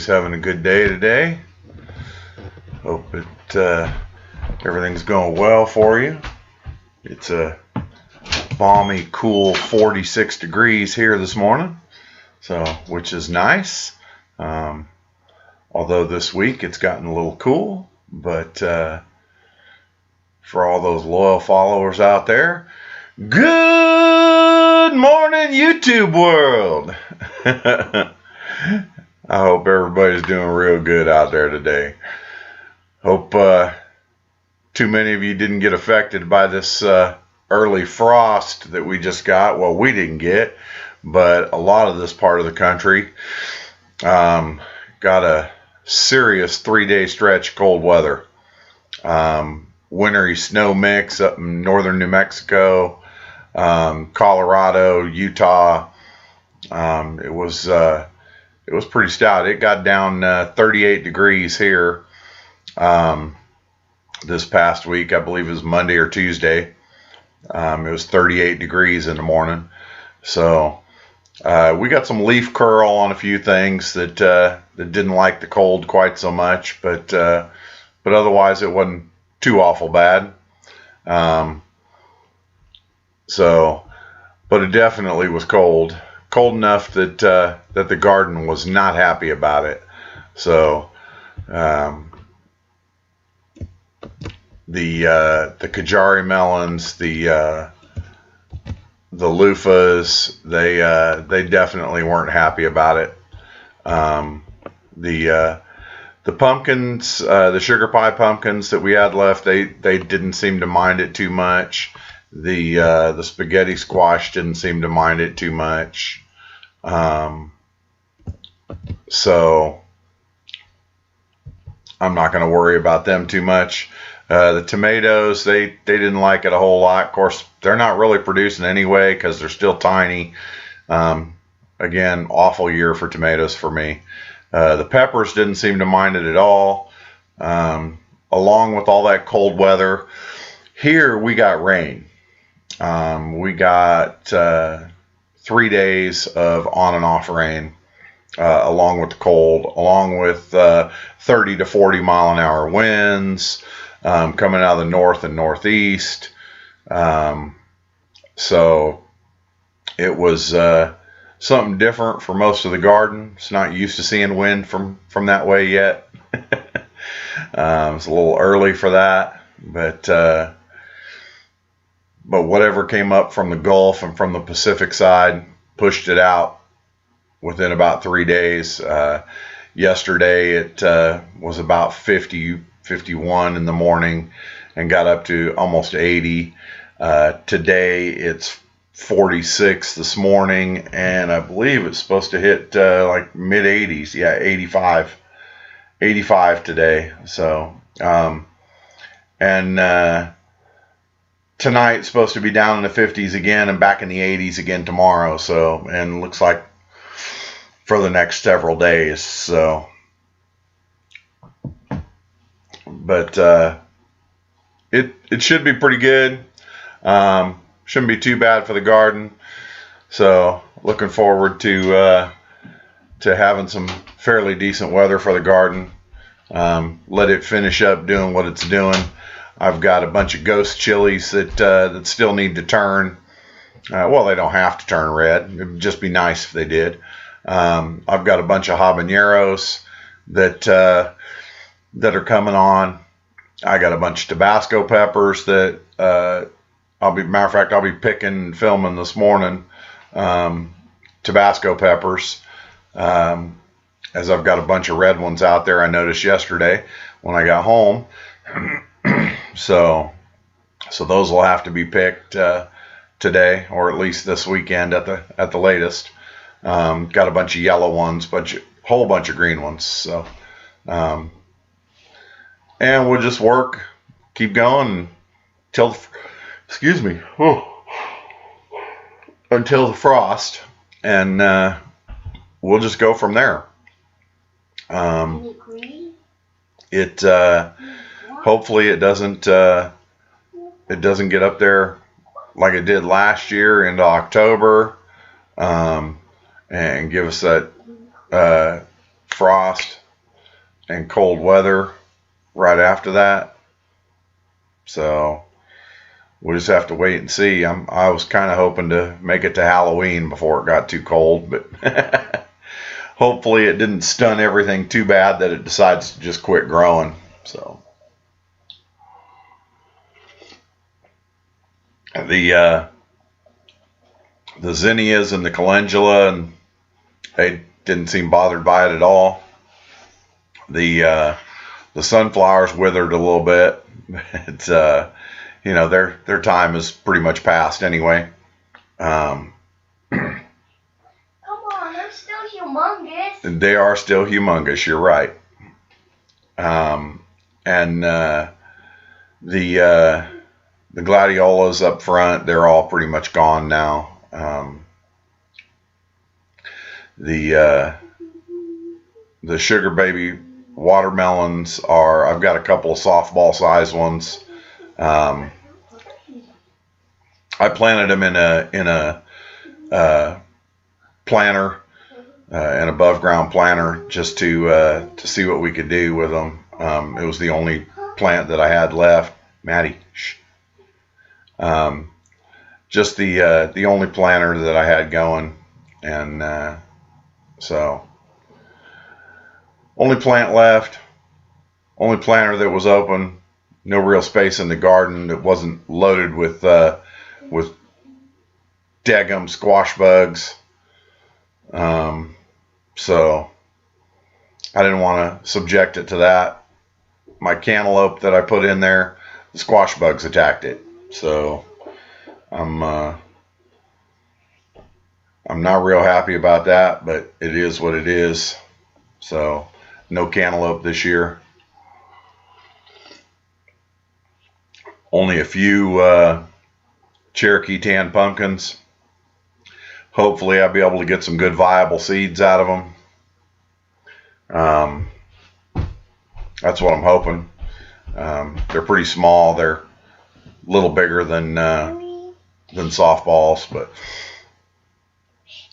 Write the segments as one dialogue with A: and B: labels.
A: everybody's having a good day today. Hope everything's going well for you. It's a balmy, cool 46 degrees here this morning, which is nice. Although this week it's gotten a little cool, but for all those loyal followers out there, good morning, YouTube world. I hope everybody's doing real good out there today. Hope too many of you didn't get affected by this early frost that we just got. Well, we didn't get, but a lot of this part of the country got a serious 3-day stretch of cold weather. Wintry snow mix up in northern New Mexico, Colorado, Utah. It was pretty stout. It got down 38 degrees here this past week. I believe it was Monday or Tuesday. It was 38 degrees in the morning. So we got some leaf curl on a few things that didn't like the cold quite so much, but otherwise it wasn't too awful bad. But it definitely was cold enough that the garden was not happy about it. So the Kajari melons, the loofahs, they definitely weren't happy about it. The pumpkins, the sugar pie pumpkins that we had left, they didn't seem to mind it too much. The spaghetti squash didn't seem to mind it too much. So I'm not going to worry about them too much. The tomatoes, they didn't like it a whole lot. Of course, they're not really producing anyway because they're still tiny. Again, awful year for tomatoes for me. The peppers didn't seem to mind it at all. Along with all that cold weather, here we got rain. We got 3 days of on and off rain, along with the cold, along with 30 to 40 mile an hour winds coming out of the north and northeast. So it was something different for most of the garden. It's not used to seeing wind from that way yet. It's a little early for that, but whatever came up from the Gulf and from the Pacific side pushed it out within about 3 days. Yesterday it was about 50, 51 in the morning and got up to almost 80. Today it's 46 this morning, and I believe it's supposed to hit like mid 80s. Yeah, 85 today. So tonight it's supposed to be down in the 50s again and back in the 80s again tomorrow. So, and looks like for the next several days. So, but it should be pretty good. Shouldn't be too bad for the garden. So looking forward to having some fairly decent weather for the garden. Let it finish up doing what it's doing. I've got a bunch of ghost chilies that still need to turn. Well, they don't have to turn red. It would just be nice if they did. I've got a bunch of habaneros that are coming on. I got a bunch of Tabasco peppers that I'll be picking and filming this morning. Tabasco peppers, as I've got a bunch of red ones out there I noticed yesterday when I got home. So those will have to be picked today, or at least this weekend at the latest. Got a bunch of yellow ones, whole bunch of green ones. So and we'll just keep going until the frost, and we'll just go from there. Hopefully it doesn't get up there like it did last year into October, and give us that frost and cold weather right after that. So we'll just have to wait and see. I was kind of hoping to make it to Halloween before it got too cold, but hopefully it didn't stun everything too bad that it decides to just quit growing. So the zinnias and the calendula, and they didn't seem bothered by it at all. The sunflowers withered a little bit. It's you know, their time is pretty much past anyway.
B: Come on, they're still humongous.
A: They are still humongous. You're right. And the gladiolas up front, they're all pretty much gone now. The sugar baby watermelons are, I've got a couple of softball size ones. I planted them in a planter, an above ground planter, just to see what we could do with them. It was the only plant that I had left. Maddie, shh. Just the only planter that I had going, and so only plant left, only planter that was open. No real space in the garden that wasn't loaded with daggum squash bugs. So I didn't want to subject it to that. My cantaloupe that I put in there, the squash bugs attacked it. So I'm not real happy about that, but it is what it is. So no cantaloupe this year. Only a few Cherokee tan pumpkins. Hopefully I'll be able to get some good viable seeds out of them. That's what I'm hoping. They're pretty small. They're a little bigger than softballs, but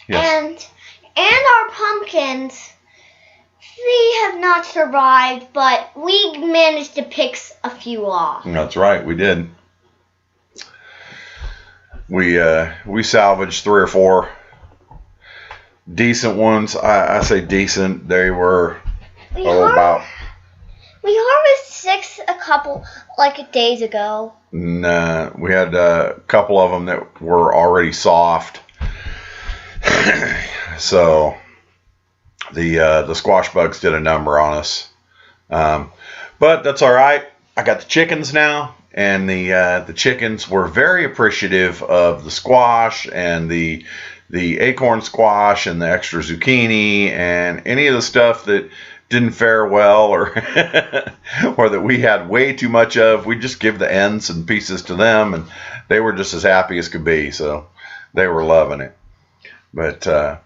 A: yes.
B: And our pumpkins, they have not survived, but we managed to pick a few off.
A: That's right, we did. We salvaged 3 or 4 decent ones. I say decent. They were about.
B: We harvested 6 a couple days ago.
A: Nah, we had a couple of them that were already soft. So the squash bugs did a number on us. But that's all right. I got the chickens now, and the chickens were very appreciative of the squash and the acorn squash and the extra zucchini and any of the stuff that didn't fare well or or that we had way too much of. We just give the ends and pieces to them, and they were just as happy as could be. So they were loving it. But the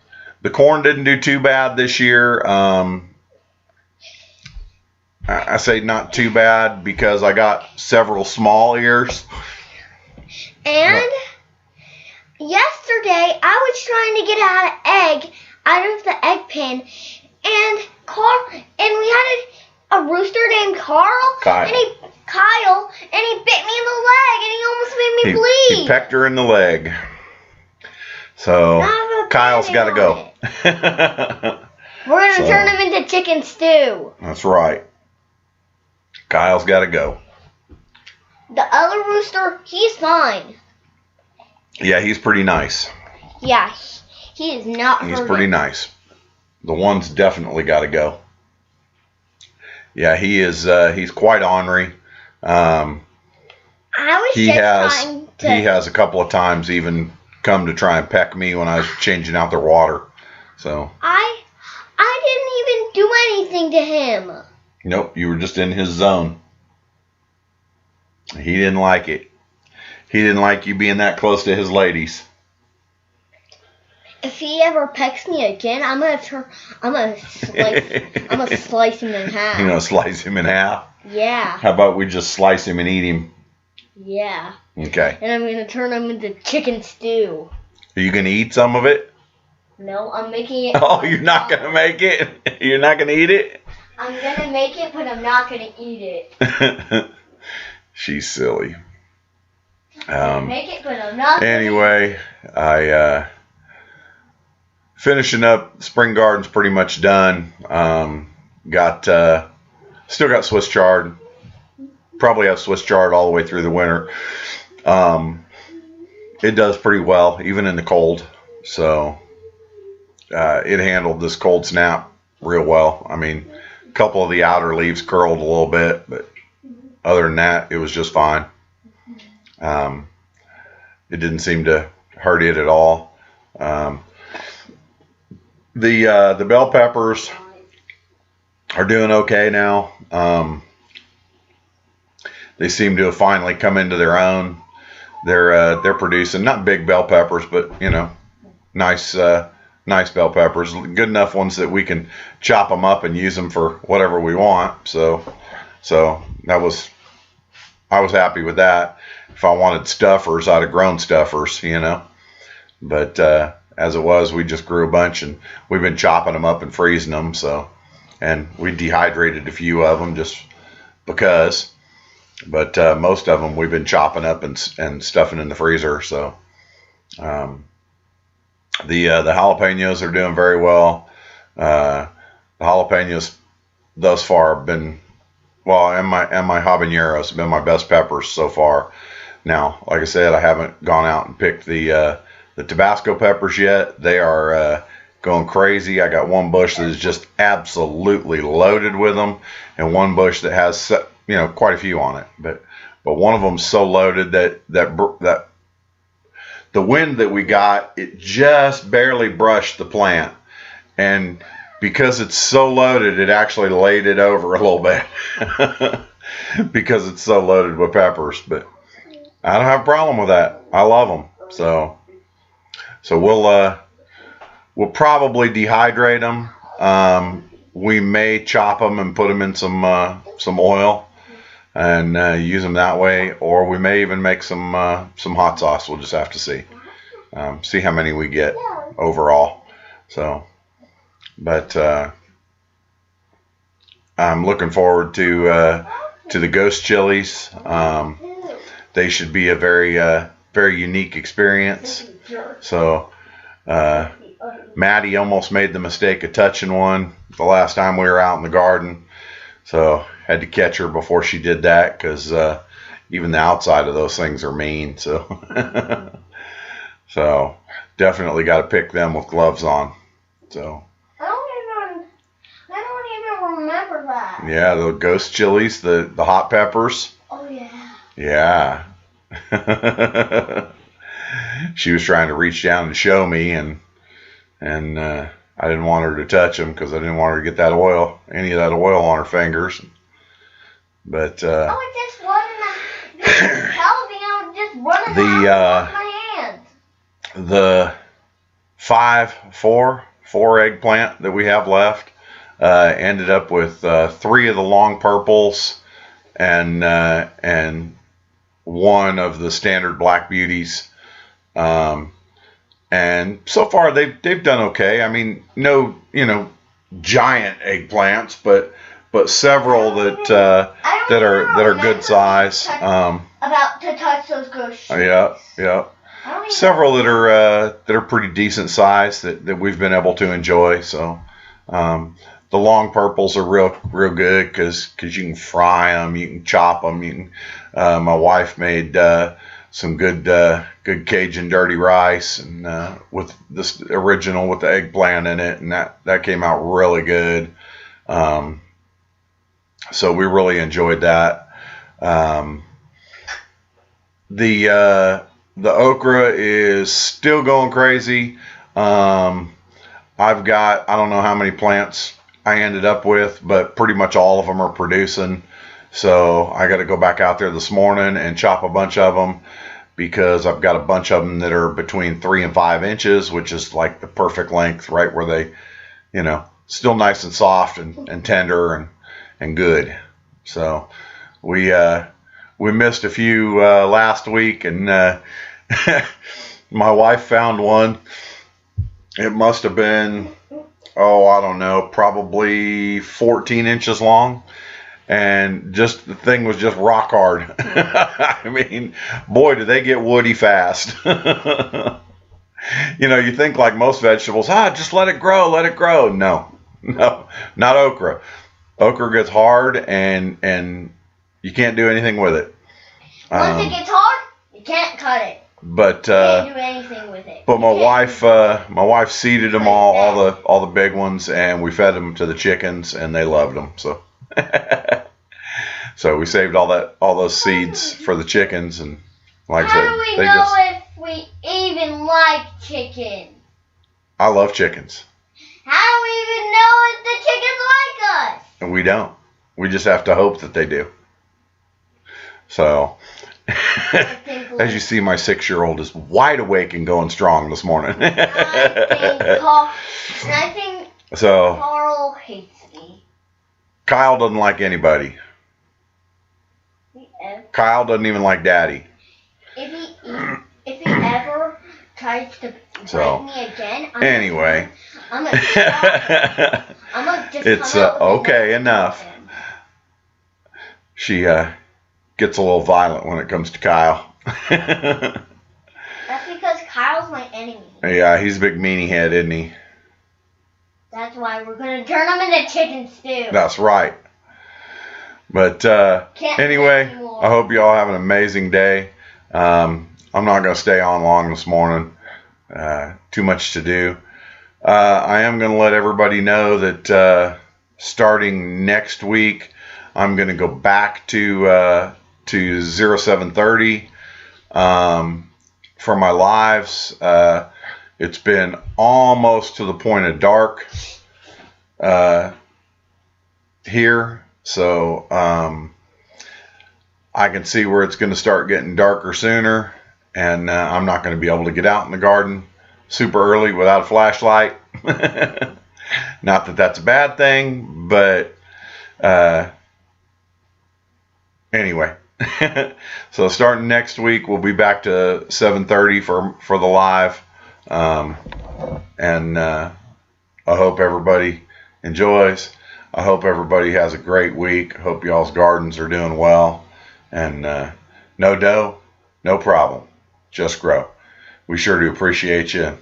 A: corn didn't do too bad this year. I say not too bad because I got several small ears.
B: And yesterday I was trying to get out of the egg pen, and we had a rooster named Kyle, and he bit me in the leg, and he almost made me bleed.
A: He pecked her in the leg. So Kyle's got to go.
B: We're going to turn him into chicken stew.
A: That's right. Kyle's got to go.
B: The other rooster, he's fine.
A: Yeah, he's pretty nice.
B: Yeah, he is not hurting.
A: He's pretty nice. The one's definitely got to go. Yeah, he is. He's quite ornery. He has a couple of times even come to try and peck me when I was changing out their water. So
B: I didn't even do anything to him.
A: Nope, you were just in his zone. He didn't like it. He didn't like you being that close to his ladies.
B: If he ever pecks me again, I'm gonna slice him in half.
A: You're gonna slice him in half?
B: Yeah.
A: How about we just slice him and eat him?
B: Yeah.
A: Okay.
B: And I'm gonna turn him into chicken stew.
A: Are you gonna eat some of it?
B: No, I'm making it.
A: Oh, you're not going to make it? You're not going to eat it?
B: I'm going to make it, but I'm not going to eat it.
A: She's silly.
B: Make it, but I'm not.
A: Anyway, I finishing up. Spring garden's pretty much done. Still got Swiss chard. Probably have Swiss chard all the way through the winter. It does pretty well, even in the cold. So it handled this cold snap real well. I mean, a couple of the outer leaves curled a little bit, but other than that, it was just fine. It didn't seem to hurt it at all. The bell peppers are doing okay now. They seem to have finally come into their own. They're producing not big bell peppers, but nice bell peppers, good enough ones that we can chop them up and use them for whatever we want. So I was happy with that. If I wanted stuffers, I'd have grown stuffers, But as it was, we just grew a bunch, and we've been chopping them up and freezing them. And we dehydrated a few of them just because. But most of them we've been chopping up and stuffing in the freezer. So the jalapenos are doing very well. The jalapenos thus far have been, and my habaneros have been my best peppers so far. Now, like I said, I haven't gone out and picked the Tabasco peppers yet. They are going crazy. I got one bush that is just absolutely loaded with them, and one bush that has quite a few on it. But one of them's so loaded that the wind that we got, it just barely brushed the plant, and because it's so loaded, it actually laid it over a little bit because it's so loaded with peppers. But I don't have a problem with that. I love them. So we'll probably dehydrate them. We may chop them and put them in some oil and use them that way, or we may even make some hot sauce. We'll just have to see how many we get overall. So, but I'm looking forward to the ghost chilies. They should be a very unique experience. So Maddie almost made the mistake of touching one the last time we were out in the garden, so had to catch her before she did that, because even the outside of those things are mean. So so definitely got to pick them with gloves on. So
B: I don't even remember that.
A: Yeah, the ghost chilies, the hot peppers.
B: Oh yeah.
A: Yeah. She was trying to reach down and show me, and I didn't want her to touch them because I didn't want her to get any of that oil on her fingers. But
B: just wasn't helping. Just running out with my hands.
A: The four eggplant that we have left ended up with 3 of the long purples and one of the standard black beauties. And so far they've done okay. I mean, no, giant eggplants, but several that are good size.
B: About to touch those ghost trees.
A: Yeah. Several that are pretty decent size that we've been able to enjoy. So the long purples are real good because you can fry them, you can chop them. My wife made some good Cajun dirty rice, and with this original with the eggplant in it, and that came out really good. So we really enjoyed that. The okra is still going crazy. I've got, I don't know how many plants I ended up with, but pretty much all of them are producing. So I got to go back out there this morning and chop a bunch of them, because I've got a bunch of them that are between 3 and 5 inches, which is like the perfect length, right where they, still nice and soft and tender and good. So we missed a few last week, and my wife found one It must have been, oh, I don't know, probably 14 inches long. And just the thing was just rock hard. I mean, boy, did they get woody fast. You know, you think like most vegetables, just let it grow, let it grow. No, not okra. Okra gets hard, and you can't do anything with it.
B: Once it gets hard, you can't cut it.
A: But
B: you can't do anything with it.
A: But my wife seeded them all the big ones, and we fed them to the chickens, and they loved them. So, so we saved all those seeds for the chickens, and like I said,
B: how do we know if we even like chicken?
A: I love chickens.
B: How do we even know if the chickens like us?
A: And we don't. We just have to hope that they do. So, as you see, my 6-year-old is wide awake and going strong this morning.
B: I think Carl hates me.
A: Kyle doesn't like anybody. Kyle doesn't even like Daddy.
B: If he ever tries to bite me again, I'm gonna just
A: it's okay enough. She gets a little violent when it comes to Kyle.
B: That's because Kyle's my enemy.
A: Yeah, he's a big meanie head, isn't he?
B: That's why we're gonna turn him into chicken stew.
A: That's right. But anyway, I hope you all have an amazing day. I'm not going to stay on long this morning. Too much to do. I am going to let everybody know that starting next week, I'm going to go back to 0730 for my lives. It's been almost to the point of dark here. So I can see where it's going to start getting darker sooner, and I'm not going to be able to get out in the garden super early without a flashlight. Not that that's a bad thing, but anyway. So starting next week, we'll be back to 7:30 for the live, and I hope everybody enjoys. I hope everybody has a great week. I hope y'all's gardens are doing well. And no dough, no problem. Just grow. We sure do appreciate you.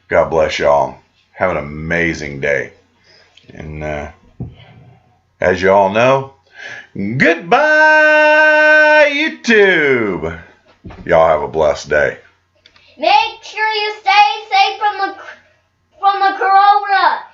A: God bless y'all. Have an amazing day. And as you all know, goodbye, YouTube. Y'all have a blessed day.
B: Make sure you stay safe from the corona.